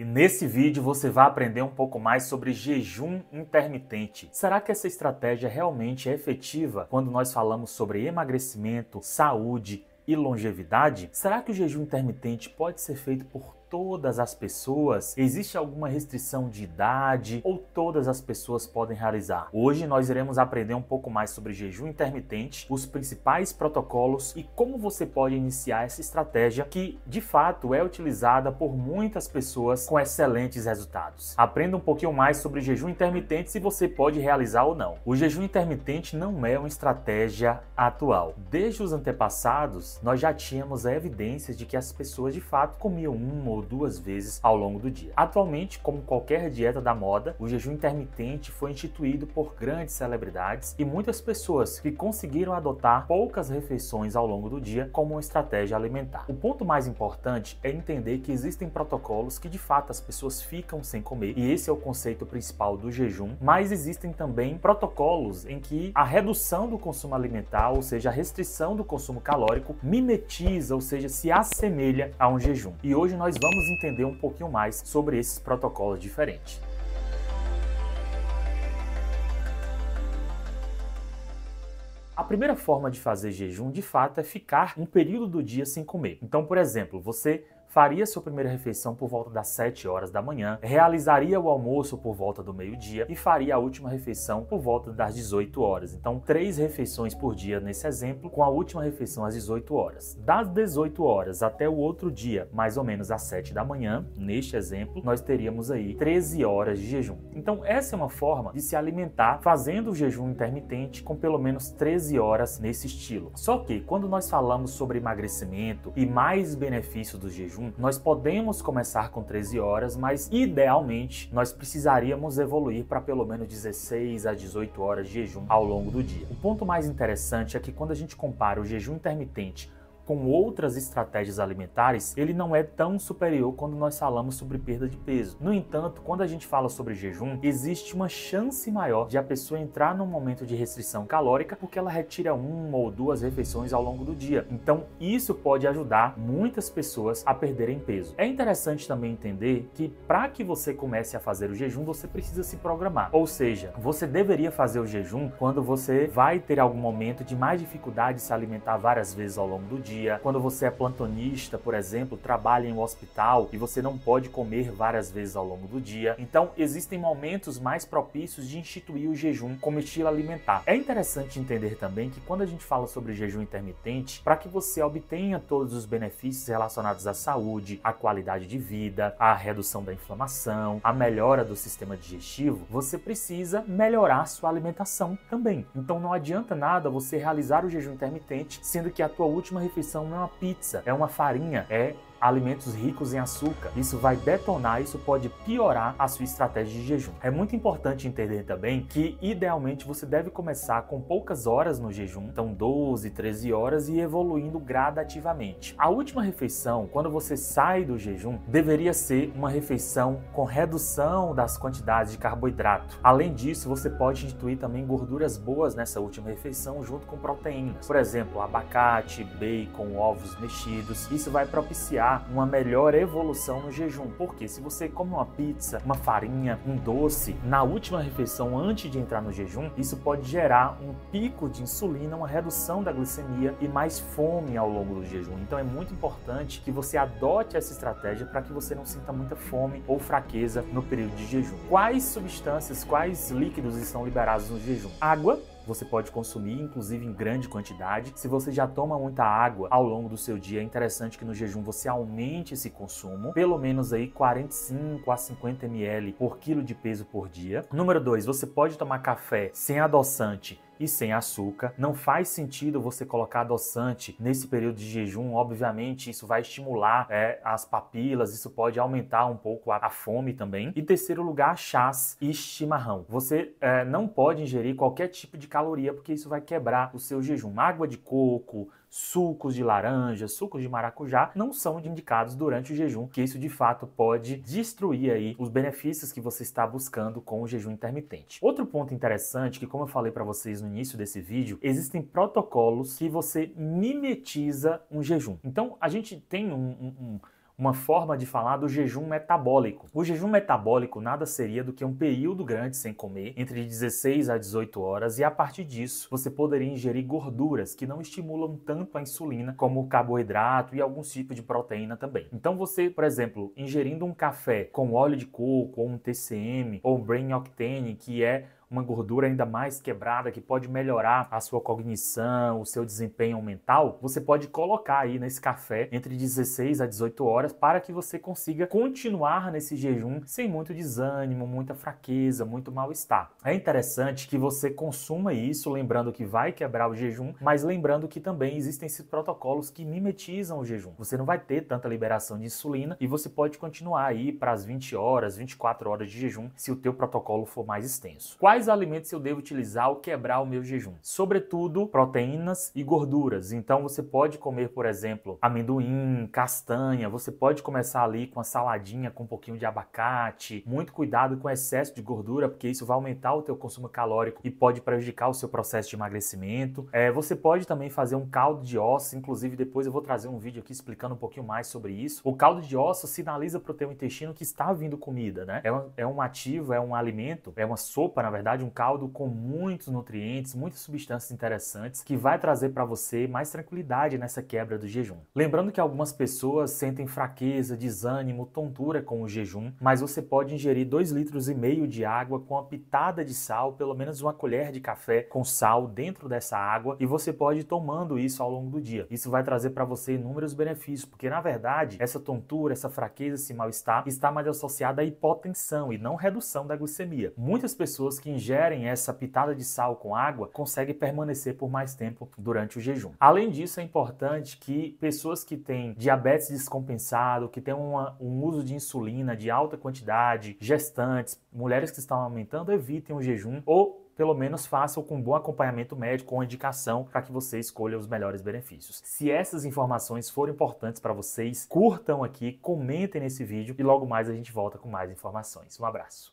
E nesse vídeo você vai aprender um pouco mais sobre jejum intermitente. Será que essa estratégia realmente é efetiva quando nós falamos sobre emagrecimento, saúde e longevidade? Será que o jejum intermitente pode ser feito por todas as pessoas? Existe alguma restrição de idade ou todas as pessoas podem realizar? Hoje nós iremos aprender um pouco mais sobre jejum intermitente, os principais protocolos e como você pode iniciar essa estratégia que, de fato, é utilizada por muitas pessoas com excelentes resultados. Aprenda um pouquinho mais sobre jejum intermitente, se você pode realizar ou não. O jejum intermitente não é uma estratégia atual. Desde os antepassados, nós já tínhamos evidências de que as pessoas de fato comiam uma ou duas vezes ao longo do dia. Atualmente, como qualquer dieta da moda, o jejum intermitente foi instituído por grandes celebridades e muitas pessoas que conseguiram adotar poucas refeições ao longo do dia como uma estratégia alimentar. O ponto mais importante é entender que existem protocolos que de fato as pessoas ficam sem comer, e esse é o conceito principal do jejum, mas existem também protocolos em que a redução do consumo alimentar, ou seja, a restrição do consumo calórico, mimetiza, ou seja, se assemelha a um jejum. E hoje nós vamos entender um pouquinho mais sobre esses protocolos diferentes. A primeira forma de fazer jejum, de fato, é ficar um período do dia sem comer. Então, por exemplo, você faria sua primeira refeição por volta das 7 horas da manhã, realizaria o almoço por volta do meio-dia e faria a última refeição por volta das 18 horas. Então, 3 refeições por dia nesse exemplo, com a última refeição às 18 horas. Das 18 horas até o outro dia, mais ou menos às 7 da manhã, neste exemplo, nós teríamos aí 13 horas de jejum. Então, essa é uma forma de se alimentar fazendo o jejum intermitente com pelo menos 13 horas nesse estilo. Só que, quando nós falamos sobre emagrecimento e mais benefícios do jejum, nós podemos começar com 13 horas, mas idealmente nós precisaríamos evoluir para pelo menos 16 a 18 horas de jejum ao longo do dia. O ponto mais interessante é que quando a gente compara o jejum intermitente com outras estratégias alimentares, ele não é tão superior quando nós falamos sobre perda de peso. No entanto, quando a gente fala sobre jejum, existe uma chance maior de a pessoa entrar num momento de restrição calórica porque ela retira 1 ou 2 refeições ao longo do dia. Então, isso pode ajudar muitas pessoas a perderem peso. É interessante também entender que para que você comece a fazer o jejum, você precisa se programar. Ou seja, você deveria fazer o jejum quando você vai ter algum momento de mais dificuldade de se alimentar várias vezes ao longo do dia, quando você é plantonista, por exemplo, trabalha em um hospital e você não pode comer várias vezes ao longo do dia. Então, existem momentos mais propícios de instituir o jejum como estilo alimentar. É interessante entender também que quando a gente fala sobre jejum intermitente, para que você obtenha todos os benefícios relacionados à saúde, à qualidade de vida, à redução da inflamação, à melhora do sistema digestivo, você precisa melhorar sua alimentação também. Então, não adianta nada você realizar o jejum intermitente, sendo que a tua última refeição não é uma pizza, é uma farinha, é alimentos ricos em açúcar. Isso vai detonar, isso pode piorar a sua estratégia de jejum. É muito importante entender também que, idealmente, você deve começar com poucas horas no jejum, então 12, 13 horas, e evoluindo gradativamente. A última refeição, quando você sai do jejum, deveria ser uma refeição com redução das quantidades de carboidrato. Além disso, você pode instituir também gorduras boas nessa última refeição junto com proteínas. Por exemplo, abacate, bacon, ovos mexidos. Isso vai propiciar uma melhor evolução no jejum, porque se você come uma pizza, uma farinha, um doce na última refeição antes de entrar no jejum, isso pode gerar um pico de insulina, uma redução da glicemia e mais fome ao longo do jejum. Então é muito importante que você adote essa estratégia para que você não sinta muita fome ou fraqueza no período de jejum. Quais substâncias, quais líquidos estão liberados no jejum? Água. Você pode consumir, inclusive em grande quantidade. Se você já toma muita água ao longo do seu dia, é interessante que no jejum você aumente esse consumo, pelo menos aí 45 a 50 ml por quilo de peso por dia. Número 2, você pode tomar café sem adoçante e sem açúcar. Não faz sentido você colocar adoçante nesse período de jejum, obviamente isso vai estimular as papilas, isso pode aumentar um pouco a fome também. E terceiro lugar, chás e chimarrão. Você não pode ingerir qualquer tipo de caloria, porque isso vai quebrar o seu jejum. Água de coco, sucos de laranja, sucos de maracujá não são indicados durante o jejum, que isso de fato pode destruir aí os benefícios que você está buscando com o jejum intermitente. Outro ponto interessante, que como eu falei para vocês no início desse vídeo, existem protocolos que você mimetiza um jejum. Então a gente tem uma forma de falar do jejum metabólico. O jejum metabólico nada seria do que um período grande sem comer, entre 16 a 18 horas, e a partir disso você poderia ingerir gorduras que não estimulam tanto a insulina como o carboidrato e alguns tipos de proteína também. Então você, por exemplo, ingerindo um café com óleo de coco ou um TCM ou Brain Octane, que é uma gordura ainda mais quebrada que pode melhorar a sua cognição, o seu desempenho mental, você pode colocar aí nesse café entre 16 a 18 horas para que você consiga continuar nesse jejum sem muito desânimo, muita fraqueza, muito mal-estar. É interessante que você consuma isso, lembrando que vai quebrar o jejum, mas lembrando que também existem esses protocolos que mimetizam o jejum. Você não vai ter tanta liberação de insulina e você pode continuar aí para as 20 horas, 24 horas de jejum, se o teu protocolo for mais extenso. Quais alimentos eu devo utilizar ao quebrar o meu jejum? Sobretudo proteínas e gorduras. Então você pode comer, por exemplo, amendoim, castanha, você pode começar ali com a saladinha com um pouquinho de abacate. Muito cuidado com o excesso de gordura, porque isso vai aumentar o teu consumo calórico e pode prejudicar o seu processo de emagrecimento. Você pode também fazer um caldo de ossos, inclusive depois eu vou trazer um vídeo aqui explicando um pouquinho mais sobre isso. O caldo de ossos sinaliza para o teu intestino que está vindo comida, né? É um ativo, é um alimento, é uma sopa, na verdade, um caldo com muitos nutrientes, muitas substâncias interessantes que vai trazer para você mais tranquilidade nessa quebra do jejum. Lembrando que algumas pessoas sentem fraqueza, desânimo, tontura com o jejum, mas você pode ingerir 2,5 litros de água com uma pitada de sal, pelo menos uma colher de café com sal dentro dessa água, e você pode ir tomando isso ao longo do dia. Isso vai trazer para você inúmeros benefícios, porque na verdade essa tontura, essa fraqueza, esse mal-estar está mais associada à hipotensão e não redução da glicemia. Muitas pessoas que ingerem essa pitada de sal com água conseguem permanecer por mais tempo durante o jejum. Além disso, é importante que pessoas que têm diabetes descompensado, que têm um uso de insulina de alta quantidade, gestantes, mulheres que estão aumentando, evitem o jejum ou pelo menos façam com bom acompanhamento médico ou indicação para que você escolha os melhores benefícios. Se essas informações forem importantes para vocês, curtam aqui, comentem nesse vídeo e logo mais a gente volta com mais informações. Um abraço.